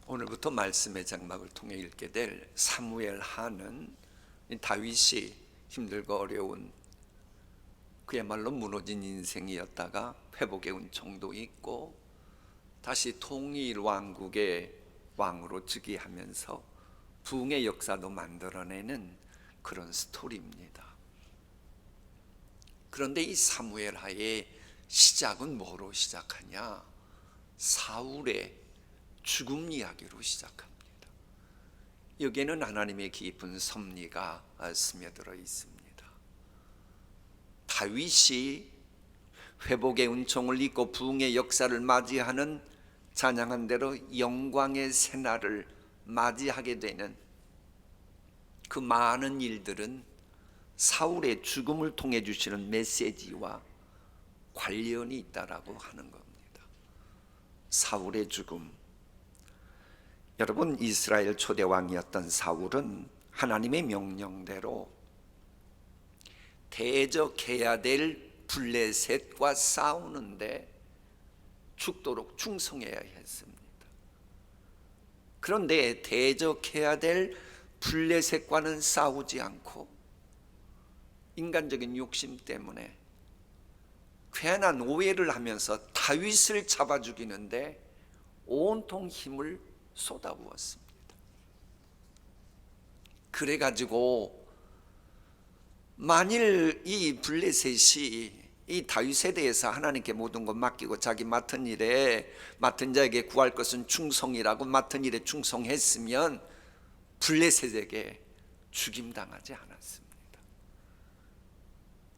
오늘부터 말씀의 장막을 통해 읽게 될 사무엘하는 다윗이 힘들고 어려운 그야말로 무너진 인생이었다가 회복의 은총도 있고 다시 통일 왕국의 왕으로 즉위하면서 부흥의 역사도 만들어내는 그런 스토리입니다. 그런데 이 사무엘하의 시작은 뭐로 시작하냐? 사울의 죽음 이야기로 시작합니다. 여기에는 하나님의 깊은 섭리가 스며들어 있습니다. 다윗이 회복의 은총을 입고 부흥의 역사를 맞이하는 찬양한 대로 영광의 새날을 맞이하게 되는 그 많은 일들은 사울의 죽음을 통해 주시는 메시지와 관련이 있다라고 하는 겁니다. 사울의 죽음. 여러분, 이스라엘 초대 왕이었던 사울은 하나님의 명령대로 대적해야 될 블레셋과 싸우는데 죽도록 충성해야 했습니다. 그런데 대적해야 될 블레셋과는 싸우지 않고 인간적인 욕심 때문에 괜한 오해를 하면서 다윗을 잡아 죽이는데 온통 힘을 쏟아부었습니다. 그래가지고 만일 이 블레셋이 이 다윗에 대해서 하나님께 모든 것 맡기고 자기 맡은 일에 맡은 자에게 구할 것은 충성이라고 맡은 일에 충성했으면 블레셋에게 죽임당하지 않았습니다.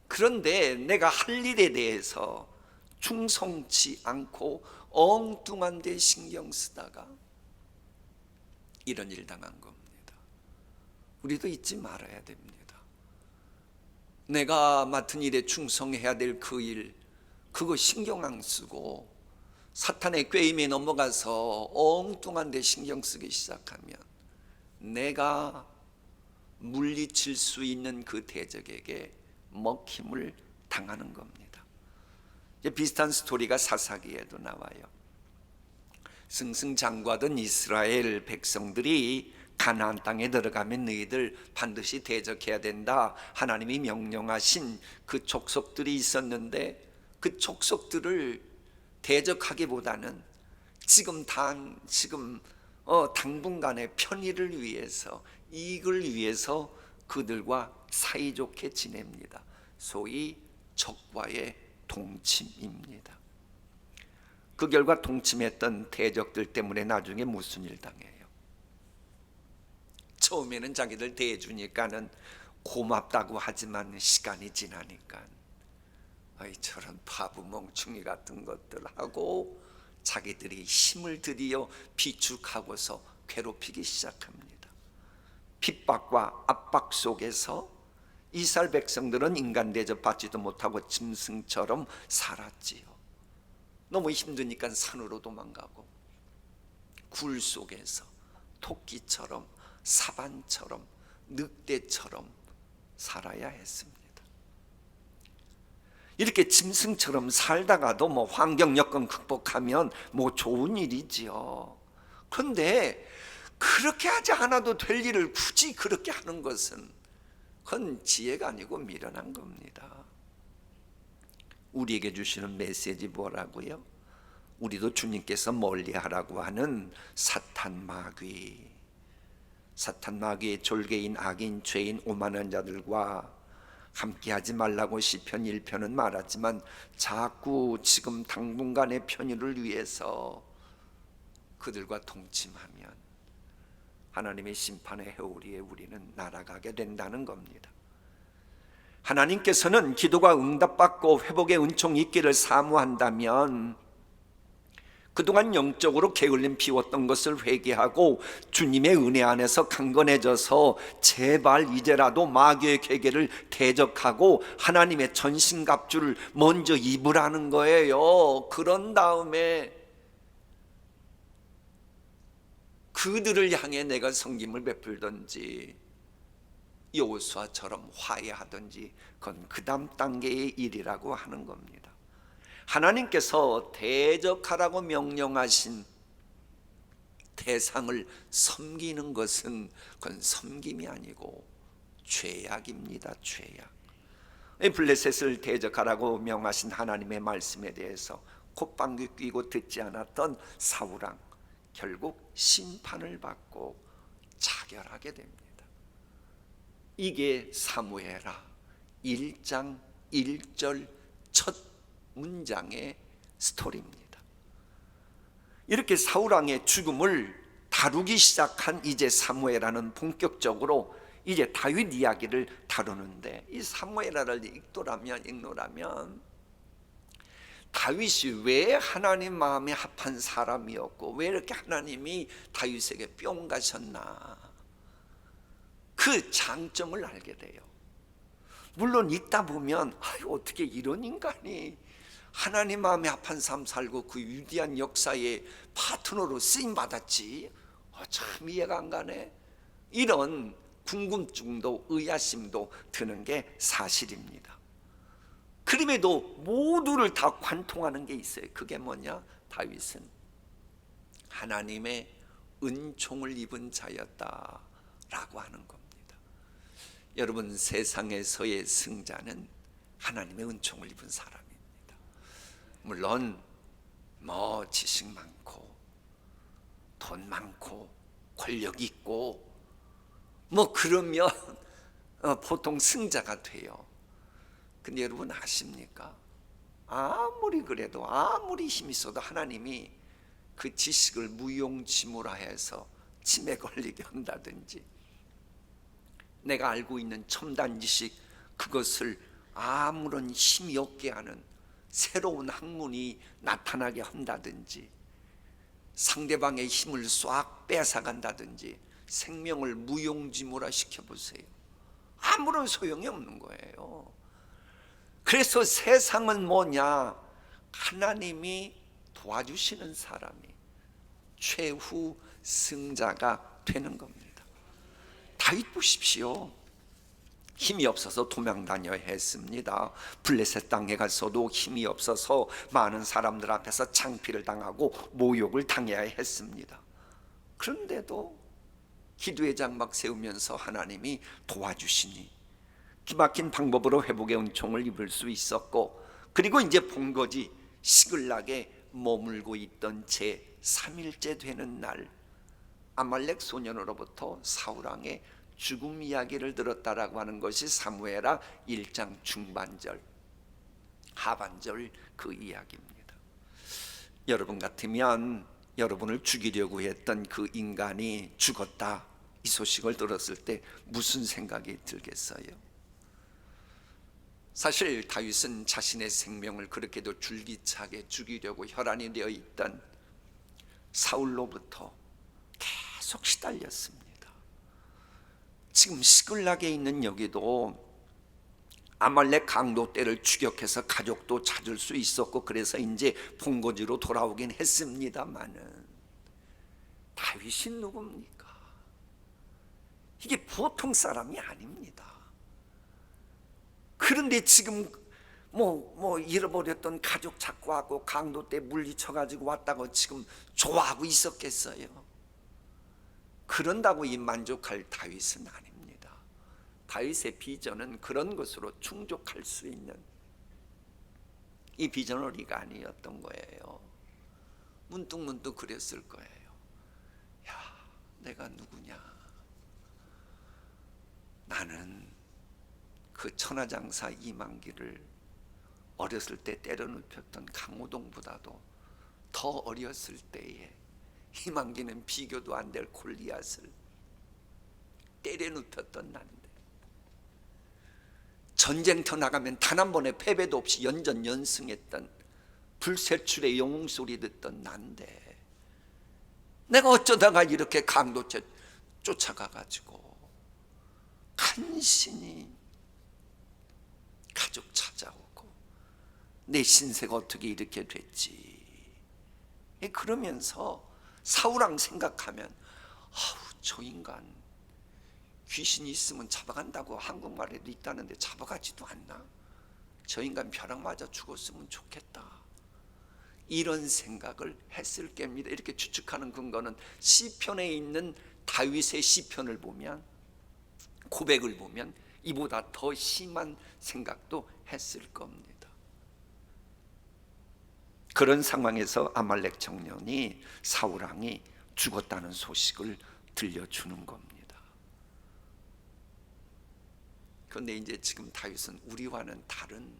그런데 내가 할 일에 대해서 충성치 않고 엉뚱한 데 신경 쓰다가 이런 일 당한 겁니다. 우리도 잊지 말아야 됩니다. 내가 맡은 일에 충성해야 될 그 일, 그거 신경 안 쓰고 사탄의 꾀임에 넘어가서 엉뚱한 데 신경 쓰기 시작하면 내가 물리칠 수 있는 그 대적에게 먹힘을 당하는 겁니다. 비슷한 스토리가 사사기에도 나와요. 승승장구하던 이스라엘 백성들이 가나안 땅에 들어가면 너희들 반드시 대적해야 된다, 하나님이 명령하신 그 족속들이 있었는데 그 족속들을 대적하기보다는 지금 당분간의 편의를 위해서, 이익을 위해서 그들과 사이좋게 지냅니다. 소위 적과의 동침입니다. 그 결과 동침했던 대적들 때문에 나중에 무슨 일 당해요? 처음에는 자기들 대해주니까는 고맙다고 하지만 시간이 지나니까 저런 바보 멍충이 같은 것들 하고 자기들이 힘을 들이어 비축하고서 괴롭히기 시작합니다. 핍박과 압박 속에서 이스라엘 백성들은 인간 대접받지도 못하고 짐승처럼 살았지요. 너무 힘드니까 산으로 도망가고 굴 속에서 토끼처럼 사반처럼 늑대처럼 살아야 했습니다. 이렇게 짐승처럼 살다가도 환경 여건 극복하면 좋은 일이지요. 그런데 그렇게 하지 않아도 될 일을 굳이 그렇게 하는 것은 그건 지혜가 아니고 미련한 겁니다. 우리에게 주시는 메시지 뭐라고요? 우리도 주님께서 멀리하라고 하는 사탄 마귀의 졸개인 악인 죄인 오만한 자들과 함께하지 말라고 시편 1편은 말하지만 자꾸 지금 당분간의 편의를 위해서 그들과 동침하면 하나님의 심판의 해오리에 우리는 날아가게 된다는 겁니다. 하나님께서는 기도가 응답받고 회복의 은총이 있기를 사모한다면 그동안 영적으로 게을림 피웠던 것을 회개하고 주님의 은혜 안에서 강건해져서 제발 이제라도 마귀의 괴계를 대적하고 하나님의 전신갑주를 먼저 입으라는 거예요. 그런 다음에 그들을 향해 내가 섬김을 베풀든지 여호수아처럼 화해하든지 그건 그 다음 단계의 일이라고 하는 겁니다. 하나님께서 대적하라고 명령하신 세상을 섬기는 것은 그건 섬김이 아니고 죄악입니다. 죄악. 블레셋을 대적하라고 명하신 하나님의 말씀에 대해서 콧방귀 뀌고 듣지 않았던 사울왕, 결국 심판을 받고 자결하게 됩니다. 이게 사무엘하 1장 1절 첫 문장의 스토리입니다. 이렇게 사울왕의 죽음을 다루기 시작한 이제 사무엘하는 본격적으로 이제 다윗 이야기를 다루는데, 이 사무엘하를 읽노라면 다윗이 왜 하나님 마음에 합한 사람이었고 왜 이렇게 하나님이 다윗에게 뿅 가셨나, 그 장점을 알게 돼요. 물론 읽다 보면 어떻게 이런 인간이 하나님 마음에 합한 삶 살고 그 위대한 역사의 파트너로 쓰임받았지, 참 이해가 안 가네, 이런 궁금증도 의아심도 드는 게 사실입니다. 그럼에도 모두를 다 관통하는 게 있어요. 그게 뭐냐? 다윗은 하나님의 은총을 입은 자였다라고 하는 겁니다. 여러분, 세상에서의 승자는 하나님의 은총을 입은 사람입니다. 물론 지식 많고 돈 많고 권력 있고 그러면 보통 승자가 돼요. 근데 여러분 아십니까? 아무리 그래도 아무리 힘이 있어도 하나님이 그 지식을 무용지물화해서 치매 걸리게 한다든지, 내가 알고 있는 첨단 지식 그것을 아무런 힘이 없게 하는 새로운 학문이 나타나게 한다든지, 상대방의 힘을 싹 뺏어간다든지, 생명을 무용지물화 시켜보세요. 아무런 소용이 없는 거예요. 그래서 세상은 뭐냐? 하나님이 도와주시는 사람이 최후 승자가 되는 겁니다. 다윗 보십시오. 힘이 없어서 도망 다녀야 했습니다. 블레셋 땅에 가서도 힘이 없어서 많은 사람들 앞에서 창피를 당하고 모욕을 당해야 했습니다. 그런데도 기도의 장막 세우면서 하나님이 도와주시니 기막힌 방법으로 회복의 은총을 입을 수 있었고, 그리고 이제 본 거지, 시글락에 머물고 있던 제 3일째 되는 날, 아말렉 소년으로부터 사울왕의 죽음 이야기를 들었다라고 하는 것이 사무엘하 1장 중반절 하반절 그 이야기입니다. 여러분 같으면 여러분을 죽이려고 했던 그 인간이 죽었다, 이 소식을 들었을 때 무슨 생각이 들겠어요? 사실 다윗은 자신의 생명을 그렇게도 줄기차게 죽이려고 혈안이 되어 있던 사울로부터 계속 시달렸습니다. 지금 시글락에 있는 여기도 아말렉 강도 때를 추격해서 가족도 찾을 수 있었고, 그래서 이제 본거지로 돌아오긴 했습니다만은 다윗이 누굽니까? 이게 보통 사람이 아닙니다. 그런데 지금 잃어버렸던 가족 찾고 하고 강도 때 물리쳐가지고 왔다고 지금 좋아하고 있었겠어요? 그런다고 이 만족할 다윗은 아닙니다. 다윗의 비전은 그런 것으로 충족할 수 있는 이 비전어리가 아니었던 거예요. 문득문득 그랬을 거예요. 야, 내가 누구냐? 나는 그 천하장사 이만기를 어렸을 때 때려 눕혔던 강호동보다도 더 어렸을 때에 이만기는 비교도 안 될 골리앗을 때려 눕혔던 난데, 전쟁터 나가면 단 한 번의 패배도 없이 연전연승했던 불세출의 영웅소리 듣던 난데, 내가 어쩌다가 이렇게 강도체 쫓아가가지고 간신히 가족 찾아오고 내 신세가 어떻게 이렇게 됐지? 그러면서 사울왕 생각하면 저 인간 귀신이 있으면 잡아간다고 한국말에도 있다는데 잡아가지도 않나? 저 인간 벼락 맞아 죽었으면 좋겠다. 이런 생각을 했을 겁니다. 이렇게 추측하는 근거는 시편에 있는 다윗의 시편을 보면, 고백을 보면 이보다 더 심한 생각도 했을 겁니다. 그런 상황에서 아말렉 청년이 사울 왕이 죽었다는 소식을 들려주는 겁니다. 그런데 이제 지금 다윗은 우리와는 다른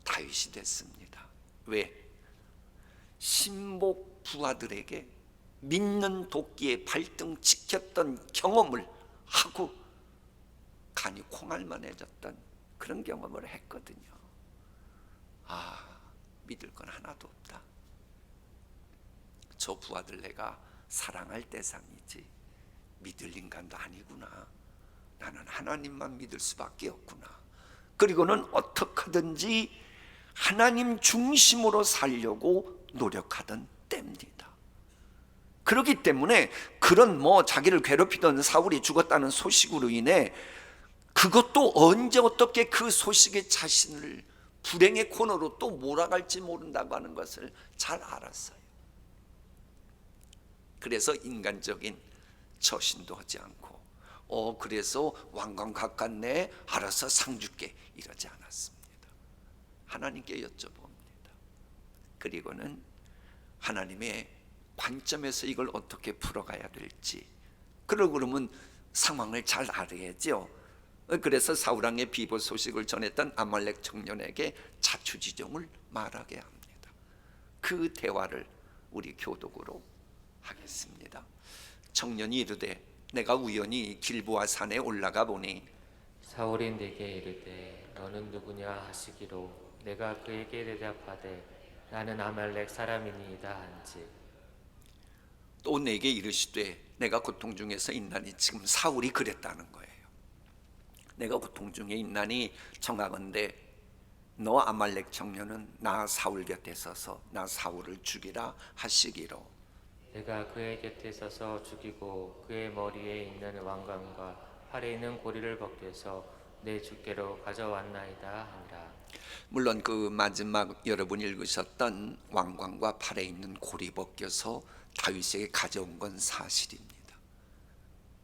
다윗이 됐습니다. 왜? 신복 부하들에게 믿는 도끼에 발등 찍혔던 경험을 하고 간이 콩알만해졌던 그런 경험을 했거든요. 믿을 건 하나도 없다. 저 부하들 내가 사랑할 대상이지 믿을 인간도 아니구나. 나는 하나님만 믿을 수밖에 없구나. 그리고는 어떻게든지 하나님 중심으로 살려고 노력하던 때입니다. 그렇기 때문에 그런 자기를 괴롭히던 사울이 죽었다는 소식으로 인해, 그것도 언제 어떻게 그 소식에 자신을 불행의 코너로 또 몰아갈지 모른다고 하는 것을 잘 알았어요. 그래서 인간적인 처신도 하지 않고 그래서 왕관 가깝네, 알아서 상 줄게, 이러지 않았습니다. 하나님께 여쭤봅니다. 그리고는 하나님의 관점에서 이걸 어떻게 풀어가야 될지, 그러면 상황을 잘 알아야죠. 그래서 사울왕의 비보 소식을 전했던 아말렉 청년에게 자초지종을 말하게 합니다. 그 대화를 우리 교독으로 하겠습니다. 청년이 이르되 내가 우연히 길보아 산에 올라가 보니 사울이 내게 이르되 너는 누구냐 하시기로 내가 그에게 대답하되 나는 아말렉 사람이니이다 한지, 또 내게 이르시되 내가 고통 중에서 있나니, 지금 사울이 그랬다는 거예요. 내가 고통 중에 있나니 청하건대 너 아말렉 청년은 나 사울 곁에 서서 나 사울을 죽이라 하시기로. 내가 그의 곁에 서서 죽이고 그의 머리에 있는 왕관과 팔에 있는 고리를 벗겨서 내 주께로 가져왔나이다 하니라. 물론 그 마지막 여러분 읽으셨던 왕관과 팔에 있는 고리 벗겨서 다윗에게 가져온 건 사실입니다.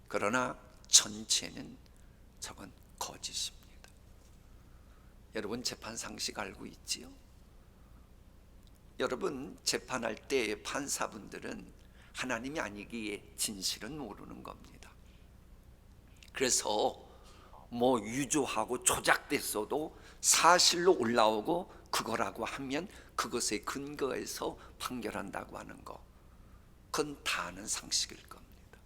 그러나 전체는 저건 거짓입니다. 여러분 재판 상식 알고 있지요? 여러분 재판할 때 판사분들은 하나님이 아니기에 진실은 모르는 겁니다. 그래서 유조하고 조작됐어도 사실로 올라오고 그거라고 하면 그것에 근거해서 판결한다고 하는 거, 그건 다 아는 상식일 겁니다.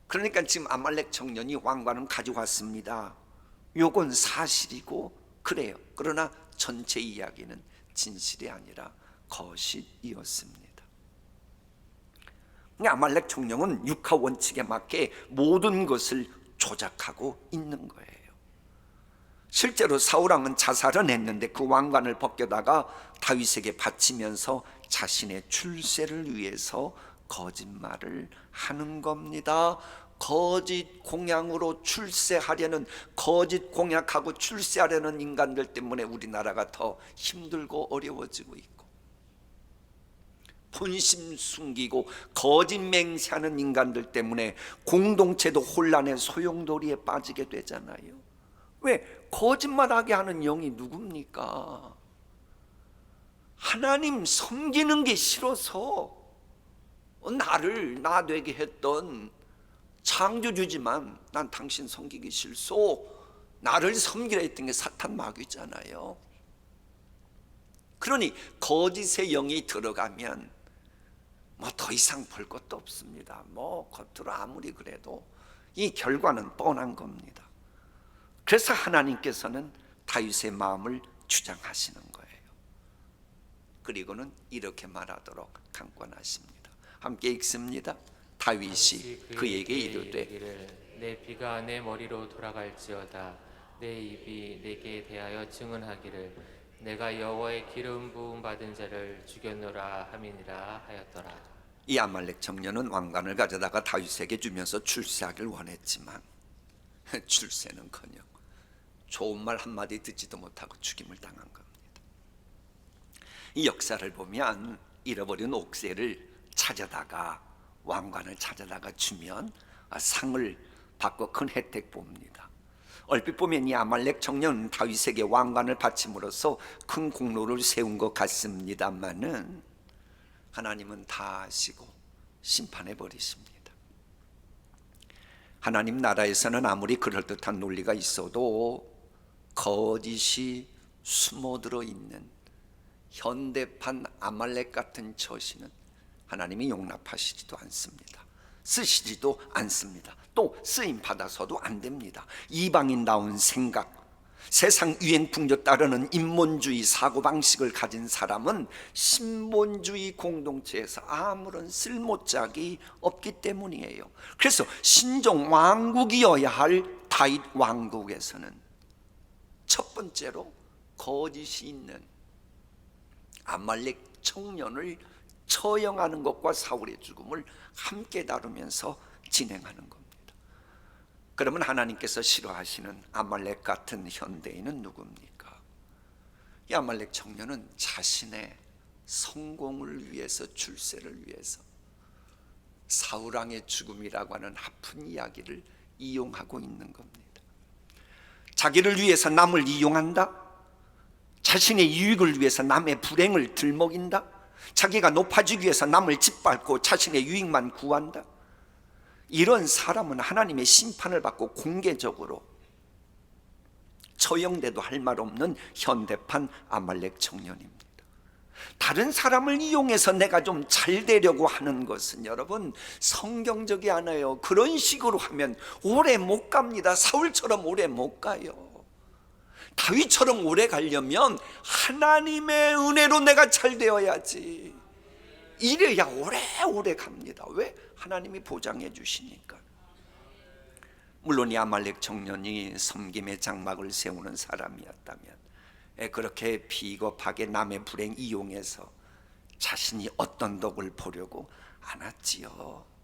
그러니까 지금 아말렉 청년이 왕관은 가지고 왔습니다. 요건 사실이고 그래요. 그러나 전체 이야기는 진실이 아니라 거짓이었습니다. 아말렉 청년은 육하 원칙에 맞게 모든 것을 조작하고 있는 거예요. 실제로 사울왕은 자살은 했는데 그 왕관을 벗겨다가 다윗에게 바치면서 자신의 출세를 위해서 거짓말을 하는 겁니다. 거짓 공약으로 출세하려는, 거짓 공약하고 출세하려는 인간들 때문에 우리나라가 더 힘들고 어려워지고 있고, 본심 숨기고 거짓 맹세하는 인간들 때문에 공동체도 혼란의 소용돌이에 빠지게 되잖아요. 왜? 거짓말하게 하는 영이 누굽니까? 하나님 섬기는 게 싫어서 나를 나 되게 했던 창조주지만 난 당신 섬기기 싫소, 나를 섬기라 했던 게 사탄 마귀잖아요. 그러니 거짓의 영이 들어가면 더 이상 볼 것도 없습니다. 겉으로 아무리 그래도 이 결과는 뻔한 겁니다. 그래서 하나님께서는 다윗의 마음을 주장하시는 거예요. 그리고는 이렇게 말하도록 강권하십니다. 함께 읽습니다. 다윗이 그에게 이르되 내 피가 내 머리로 돌아갈지어다 내 입이 내게 대하여 증언하기를 내가 여호와의 기름 부음 받은 자를 죽였노라 함이니라 하였더라. 이 아말렉 청년은 왕관을 가져다가 다윗에게 주면서 출세하길 원했지만 출세는커녕 좋은 말 한마디 듣지도 못하고 죽임을 당한 겁니다. 이 역사를 보면 잃어버린 옥새를 찾아다가 왕관을 찾아다가 주면 상을 받고 큰 혜택 봅니다. 얼핏 보면 이 아말렉 청년 다윗에게 왕관을 바침으로써 큰 공로를 세운 것 같습니다만은 하나님은 다 아시고 심판해 버리십니다. 하나님 나라에서는 아무리 그럴듯한 논리가 있어도 거짓이 숨어들어 있는 현대판 아말렉 같은 처신은 하나님이 용납하시지도 않습니다. 쓰시지도 않습니다. 또 쓰임 받아서도 안 됩니다. 이방인다운 생각, 세상 유행 풍조 따르는 인본주의 사고방식을 가진 사람은 신본주의 공동체에서 아무런 쓸모짝이 없기 때문이에요. 그래서 신종 왕국이어야 할 다윗 왕국에서는 첫 번째로 거짓이 있는 아말렉 청년을 처형하는 것과 사울의 죽음을 함께 다루면서 진행하는 겁니다. 그러면 하나님께서 싫어하시는 아말렉 같은 현대인은 누굽니까? 이 아말렉 청년은 자신의 성공을 위해서, 출세를 위해서 사울왕의 죽음이라고 하는 아픈 이야기를 이용하고 있는 겁니다. 자기를 위해서 남을 이용한다, 자신의 유익을 위해서 남의 불행을 들먹인다, 자기가 높아지기 위해서 남을 짓밟고 자신의 유익만 구한다. 이런 사람은 하나님의 심판을 받고 공개적으로 처형돼도 할 말 없는 현대판 아말렉 청년입니다. 다른 사람을 이용해서 내가 좀 잘 되려고 하는 것은 여러분 성경적이 않아요. 그런 식으로 하면 오래 못 갑니다. 사울처럼 오래 못 가요. 다윗처럼 오래 가려면 하나님의 은혜로 내가 잘 되어야지. 이래야 오래오래 갑니다. 왜? 하나님이 보장해 주시니까. 물론 이 아말렉 청년이 섬김의 장막을 세우는 사람이었다면 그렇게 비겁하게 남의 불행 이용해서 자신이 어떤 덕을 보려고 안 왔지요.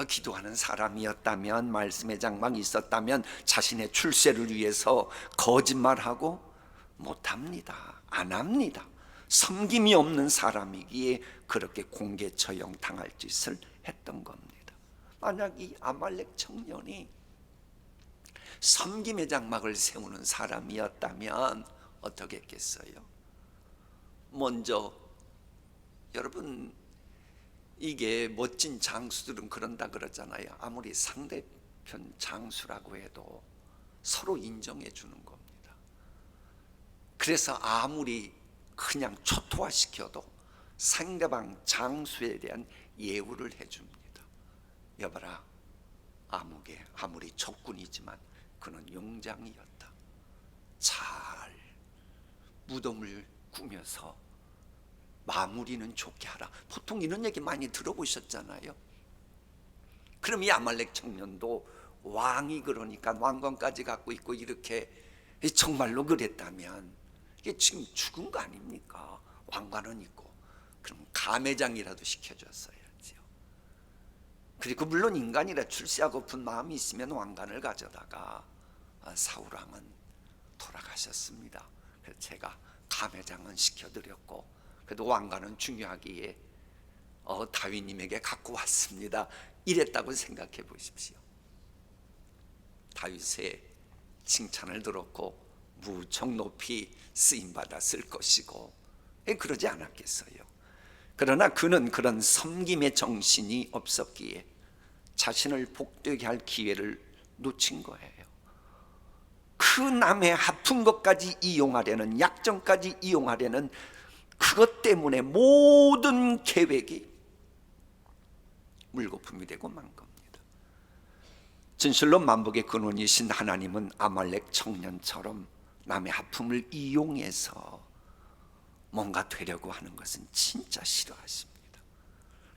기도하는 사람이었다면, 말씀의 장막이 있었다면 자신의 출세를 위해서 거짓말하고 못합니다. 안 합니다. 섬김이 없는 사람이기에 그렇게 공개 처형 당할 짓을 했던 겁니다. 만약 이 아말렉 청년이 섬김의 장막을 세우는 사람이었다면 어떻게 했겠어요? 먼저 여러분 이게 멋진 장수들은 그런다 그러잖아요. 아무리 상대편 장수라고 해도 서로 인정해 주는 겁니다. 그래서 아무리 그냥 초토화시켜도 상대방 장수에 대한 예우를 해줍니다. 여봐라, 아무개 아무리 적군이지만 그는 용장이었다. 잘 무덤을 꾸며서 마무리는 좋게 하라. 보통 이런 얘기 많이 들어보셨잖아요. 그럼 이 아말렉 청년도 왕이 그러니까 왕관까지 갖고 있고 이렇게 정말로 그랬다면 이게 지금 죽은 거 아닙니까? 왕관은 있고. 그럼 감회장이라도 시켜줬어야지요. 그리고 물론 인간이라 출세하고픈 마음이 있으면 왕관을 가져다가 사울왕은 돌아가셨습니다. 그래서 제가 감회장은 시켜드렸고 그래도 왕관은 중요하기에 다윗님에게 갖고 왔습니다. 이랬다고 생각해 보십시오. 다윗의 칭찬을 들었고 무척 높이 쓰임받았을 것이고 그러지 않았겠어요. 그러나 그는 그런 섬김의 정신이 없었기에 자신을 복되게 할 기회를 놓친 거예요. 그 남의 아픈 것까지 이용하려는, 약점까지 이용하려는 그것 때문에 모든 계획이 물거품이 되고 만 겁니다. 진실로 만복의 근원이신 하나님은 아말렉 청년처럼 남의 아픔을 이용해서 뭔가 되려고 하는 것은 진짜 싫어하십니다.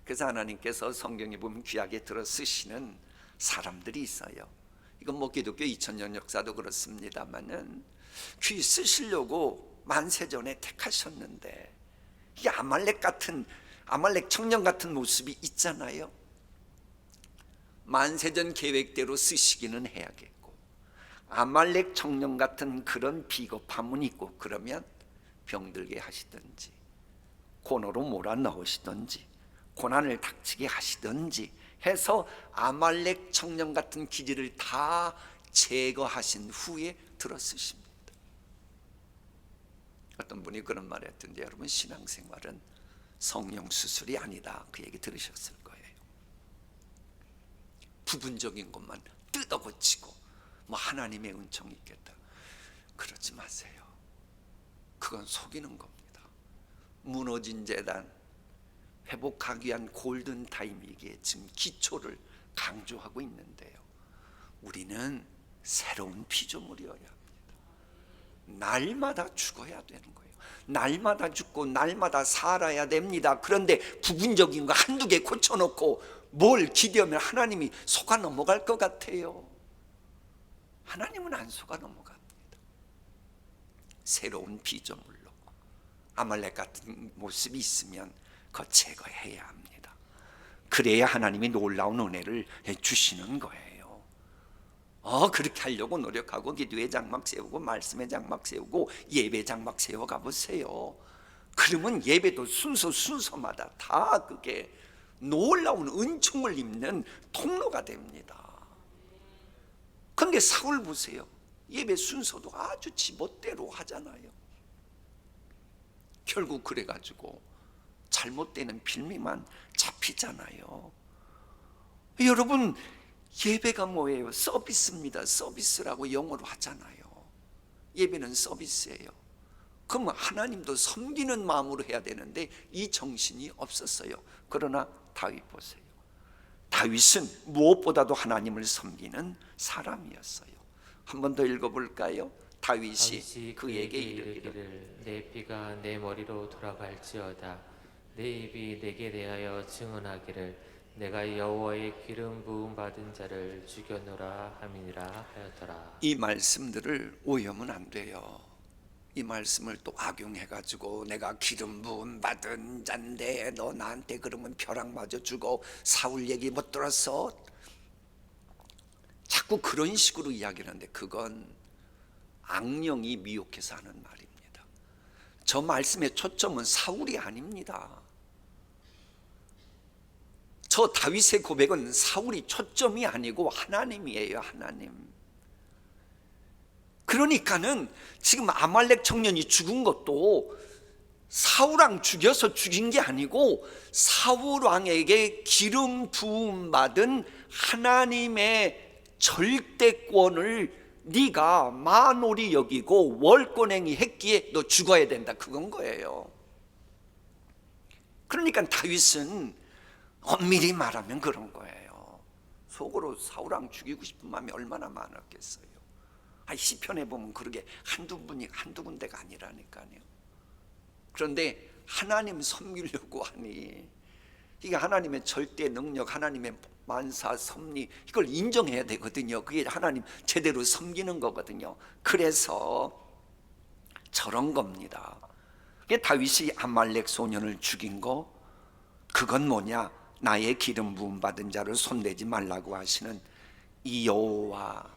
그래서 하나님께서 성경에 보면 귀하게 들어 쓰시는 사람들이 있어요. 이건 뭐 기독교 2000년 역사도 그렇습니다만은 귀 쓰시려고 만세전에 택하셨는데 이 아말렉 청년 같은 모습이 있잖아요. 만세전 계획대로 쓰시기는 해야겠고 아말렉 청년 같은 그런 비겁함은 있고 그러면 병들게 하시든지 고노로 몰아넣으시든지 고난을 닥치게 하시든지 해서 아말렉 청년 같은 기질을 다 제거하신 후에 들어쓰십니다. 어떤 분이 그런 말을 했던데, 여러분 신앙생활은 성령 수술이 아니다, 그 얘기 들으셨을 거예요. 부분적인 것만 뜯어고치고 뭐 하나님의 은총이 있겠다, 그러지 마세요. 그건 속이는 겁니다. 무너진 재단 회복하기 위한 골든타임이기에 지금 기초를 강조하고 있는데요, 우리는 새로운 피조물이어야 합니다. 날마다 죽어야 되는 거예요. 날마다 죽고 날마다 살아야 됩니다. 그런데 부분적인 거 한두 개 고쳐놓고 뭘 기대하면 하나님이 속아 넘어갈 것 같아요. 하나님은 안 속아 넘어갑니다. 새로운 피조물로 아말렉 같은 모습이 있으면 그거 제거해야 합니다. 그래야 하나님이 놀라운 은혜를 주시는 거예요. 그렇게 하려고 노력하고 기도의 장막 세우고 말씀의 장막 세우고 예배 장막 세워가 보세요. 그러면 예배도 순서마다 다 그게 놀라운 은총을 입는 통로가 됩니다. 그런데 사울 보세요. 예배 순서도 아주 지멋대로 하잖아요. 결국 그래가지고 잘못되는 빌미만 잡히잖아요. 여러분, 예배가 뭐예요? 서비스입니다. 서비스라고 영어로 하잖아요. 예배는 서비스예요. 그럼 하나님도 섬기는 마음으로 해야 되는데 이 정신이 없었어요. 그러나 다윗 보세요. 다윗은 무엇보다도 하나님을 섬기는 사람이었어요. 한 번 더 읽어볼까요? 다윗이 그에게 이르기를 내 피가 내 머리로 돌아갈지어다 내 입이 내게 대하여 증언하기를 내가 여호와의 기름 부음 받은 자를 죽여노라 함이니라 하였더라. 이 말씀들을 오해하면 안 돼요. 이 말씀을 또 악용해가지고 내가 기름 부음 받은 자인데 너 나한테 그러면 벼락 맞아 주고 사울 얘기 못 들었어? 자꾸 그런 식으로 이야기하는데 그건 악령이 미혹해서 하는 말입니다. 저 말씀의 초점은 사울이 아닙니다. 저 다윗의 고백은 사울이 초점이 아니고 하나님이에요. 하나님. 그러니까는 지금 아말렉 청년이 죽은 것도 사울왕 죽여서 죽인 게 아니고 사울왕에게 기름 부음 받은 하나님의 절대권을 네가 만홀히 여기고 월권행위 했기에 너 죽어야 된다, 그건 거예요. 그러니까 다윗은 엄밀히 말하면 그런 거예요. 속으로 사울왕 죽이고 싶은 마음이 얼마나 많았겠어요. 시편에 보면 그러게 한두 군데가 아니라니까요. 그런데 하나님 섬기려고 하니 이게 하나님의 절대 능력, 하나님의 만사 섭리, 이걸 인정해야 되거든요. 그게 하나님 제대로 섬기는 거거든요. 그래서 저런 겁니다. 다윗이 아말렉 소년을 죽인 거, 그건 뭐냐? 나의 기름 부음 받은 자를 손대지 말라고 하시는 이 여호와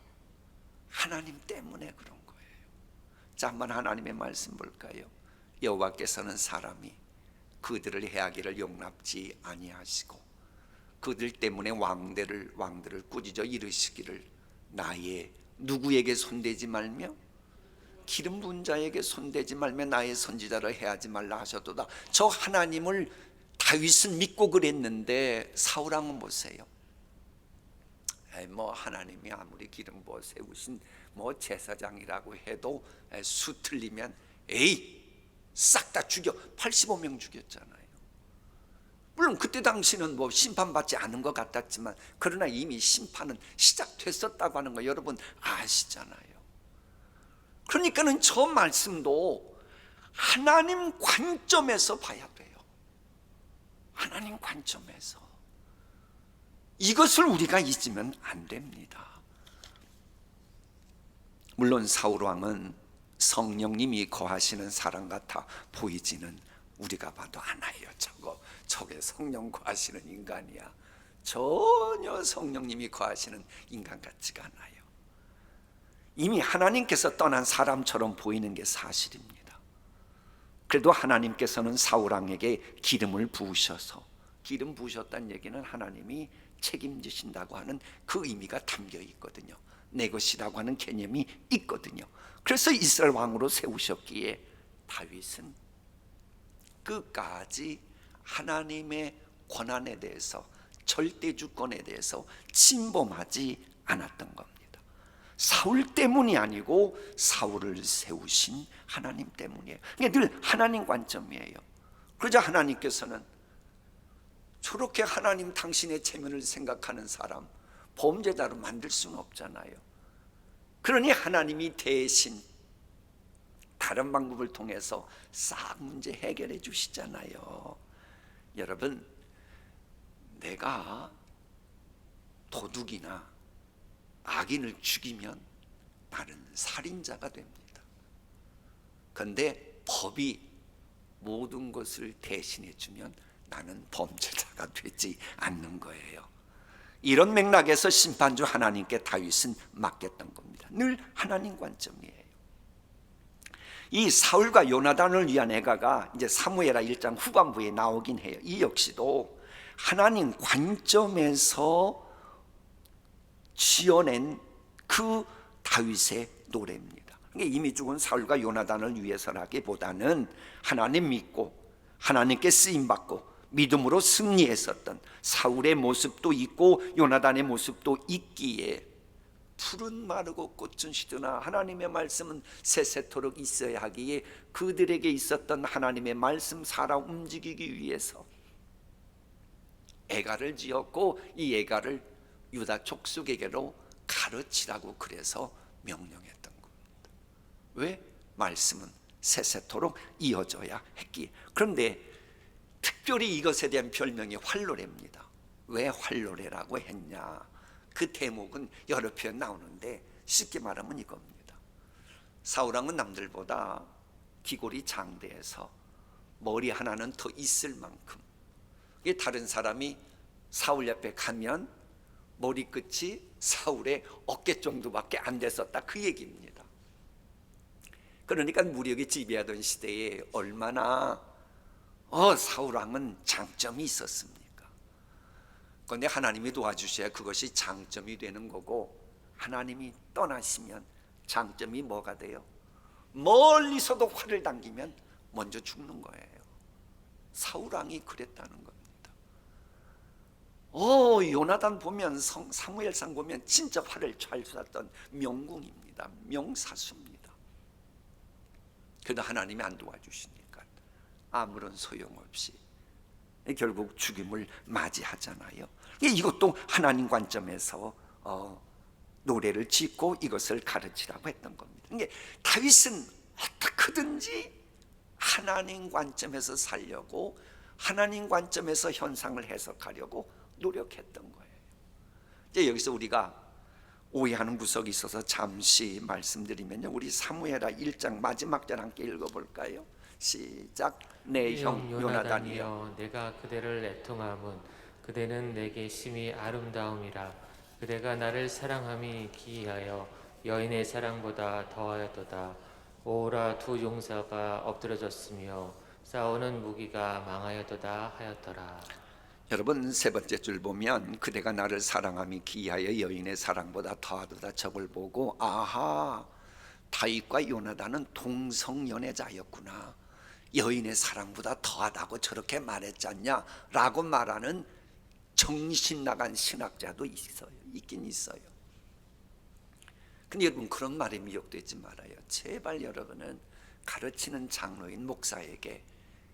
하나님 때문에 그런 거예요. 자, 한번 하나님의 말씀 볼까요? 여호와께서는 사람이 그들을 해하기를 용납지 아니하시고 그들 때문에 왕들을 꾸짖어 이르시기를 나의 누구에게 손대지 말며 기름 부은 자에게 손대지 말며 나의 선지자를 해하지 말라 하셨도다. 저 하나님을 다윗은 믿고 그랬는데 사울왕은 보세요. 뭐 하나님이 아무리 기름 부어 세우신 뭐 제사장이라고 해도 수 틀리면 싹 다 죽여. 85명 죽였잖아요. 물론 그때 당시는 뭐 심판받지 않은 것 같았지만 그러나 이미 심판은 시작됐었다고 하는 거 여러분 아시잖아요. 그러니까는 저 말씀도 하나님 관점에서 봐야 돼요. 하나님 관점에서. 이것을 우리가 잊으면 안 됩니다. 물론 사울왕은 성령님이 거하시는 사람 같아 보이지는 우리가 봐도 않아요. 저게 성령 거하시는 인간이야. 전혀 성령님이 거하시는 인간 같지가 않아요. 이미 하나님께서 떠난 사람처럼 보이는 게 사실입니다. 그래도 하나님께서는 사울 왕에게 기름을 부으셔서, 기름 부으셨다는 얘기는 하나님이 책임지신다고 하는 그 의미가 담겨 있거든요. 내 것이라고 하는 개념이 있거든요. 그래서 이스라엘 왕으로 세우셨기에 다윗은 끝까지 하나님의 권한에 대해서, 절대 주권에 대해서 침범하지 않았던 겁니다. 사울 때문이 아니고 사울을 세우신 하나님 때문이에요. 그게 늘 하나님 관점이에요. 그러자 하나님께서는 저렇게 하나님 당신의 체면을 생각하는 사람 범죄자로 만들 수는 없잖아요. 그러니 하나님이 대신 다른 방법을 통해서 싹 문제 해결해 주시잖아요. 여러분, 내가 도둑이나 악인을 죽이면 나는 살인자가 됩니다. 그런데 법이 모든 것을 대신해 주면 나는 범죄자가 되지 않는 거예요. 이런 맥락에서 심판주 하나님께 다윗은 맡겼던 겁니다. 늘 하나님 관점이에요. 이 사울과 요나단을 위한 애가가 이제 사무엘하 1장 후반부에 나오긴 해요. 이 역시도 하나님 관점에서 지어낸 그 다윗의 노래입니다. 이미 죽은 사울과 요나단을 위해서라기보다는 하나님 믿고 하나님께 쓰임받고 믿음으로 승리했었던 사울의 모습도 있고 요나단의 모습도 있기에 풀은 마르고 꽃은 시드나 하나님의 말씀은 세세토록 있어야 하기에 그들에게 있었던 하나님의 말씀 살아 움직이기 위해서 애가를 지었고 이 애가를 유다 족속에게로 가르치라고 그래서 명령했던 겁니다. 왜? 말씀은 세세토록 이어져야 했기에. 그런데 특별히 이것에 대한 별명이 활로레입니다. 왜 활로레라고 했냐? 그 대목은 여러 표현 나오는데 쉽게 말하면 이겁니다. 사울왕은 남들보다 기골이 장대해서 머리 하나는 더 있을 만큼, 다른 사람이 사울 옆에 가면 머리끝이 사울의 어깨 정도밖에 안 됐었다, 그 얘기입니다. 그러니까 무력이 지배하던 시대에 얼마나 사울왕은 장점이 있었습니까? 그런데 하나님이 도와주셔야 그것이 장점이 되는 거고, 하나님이 떠나시면 장점이 뭐가 돼요? 멀리서도 활을 당기면 먼저 죽는 거예요. 사울왕이 그랬다는 겁니다. 요나단 보면 사무엘상 보면 진짜 활을 잘 쐈던 명궁입니다. 명사수입니다. 그래도 하나님이 안 도와주시니까 아무런 소용없이 결국 죽임을 맞이하잖아요. 이것도 하나님 관점에서 노래를 짓고 이것을 가르치라고 했던 겁니다. 다윗은 어떻게든지 하나님 관점에서 살려고, 하나님 관점에서 현상을 해석하려고 노력했던 거예요. 이제 여기서 우리가 오해하는 구석이 있어서 잠시 말씀드리면요, 우리 사무엘하 1장 마지막 절 함께 읽어볼까요? 시작. 내 형 요나단이여, 내가 그대를 애통함은 그대는 내게 심히 아름다움이라. 그대가 나를 사랑함이 기이하여 여인의 사랑보다 더하였도다. 오라, 두 용사가 엎드러졌으며 싸우는 무기가 망하였도다 하였더라. 여러분, 세 번째 줄 보면 그대가 나를 사랑함이 기이하여 여인의 사랑보다 더하도다, 저걸 보고 아하, 다윗과 요나단은 동성연애자였구나, 여인의 사랑보다 더하다고 저렇게 말했잖냐 라고 말하는 정신 나간 신학자도 있긴 있어요. 근데 여러분, 그런 말에 미혹되지 말아요. 제발 여러분은 가르치는 장로인 목사에게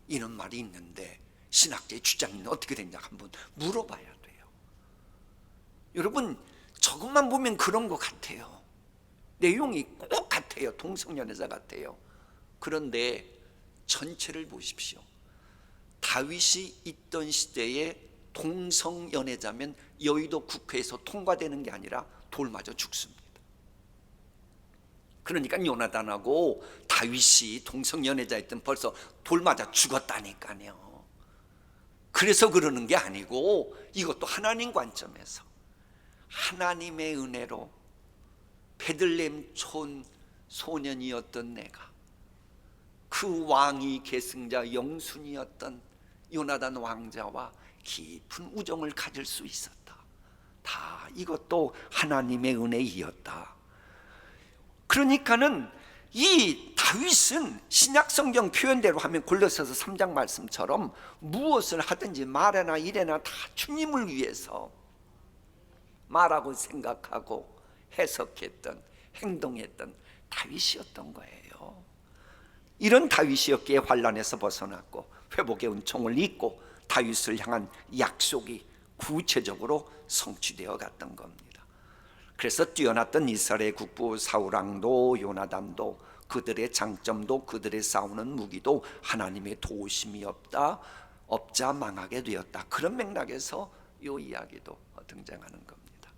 이런 말이 있는데 신학자의 주장이 어떻게 되냐 한번 물어봐야 돼요. 여러분, 저것만 보면 그런 것 같아요. 내용이 꼭 같아요. 동성연애자 같아요. 그런데 전체를 보십시오. 다윗이 있던 시대에 동성연애자면 여의도 국회에서 통과되는 게 아니라 돌 맞아 죽습니다. 그러니까 요나단하고 다윗이 동성연애자였던 벌써 돌 맞아 죽었다니까요. 그래서 그러는 게 아니고 이것도 하나님 관점에서 하나님의 은혜로 베들레헴 촌 소년이었던 내가 그 왕이 계승자 영순이었던 요나단 왕자와 깊은 우정을 가질 수 있었다. 다 이것도 하나님의 은혜이었다. 그러니까는 이 다윗은 신약 성경 표현대로 하면 골로새서 3장 말씀처럼 무엇을 하든지 말이나 일이나 다 주님을 위해서 말하고 생각하고 해석했던, 행동했던 다윗이었던 거예요. 이런 다윗이었기에 환난에서 벗어났고 회복의 은총을 입고 다윗을 향한 약속이 구체적으로 성취되어 갔던 겁니다. 그래서 뛰어났던 이스라엘의 국부 사울왕도 요나단도 그들의 장점도 그들의 싸우는 무기도 하나님의 도우심이 없자 망하게 되었다. 그런 맥락에서 이 이야기도 등장하는 겁니다.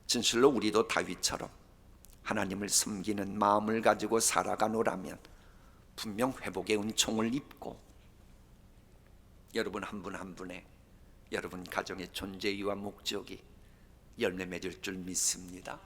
진실로 우리도 다윗처럼 하나님을 섬기는 마음을 가지고 살아가노라면 분명 회복의 은총을 입고 여러분 한 분 한 분의 여러분 가정의 존재이와 목적이 열매 맺을 줄 믿습니다.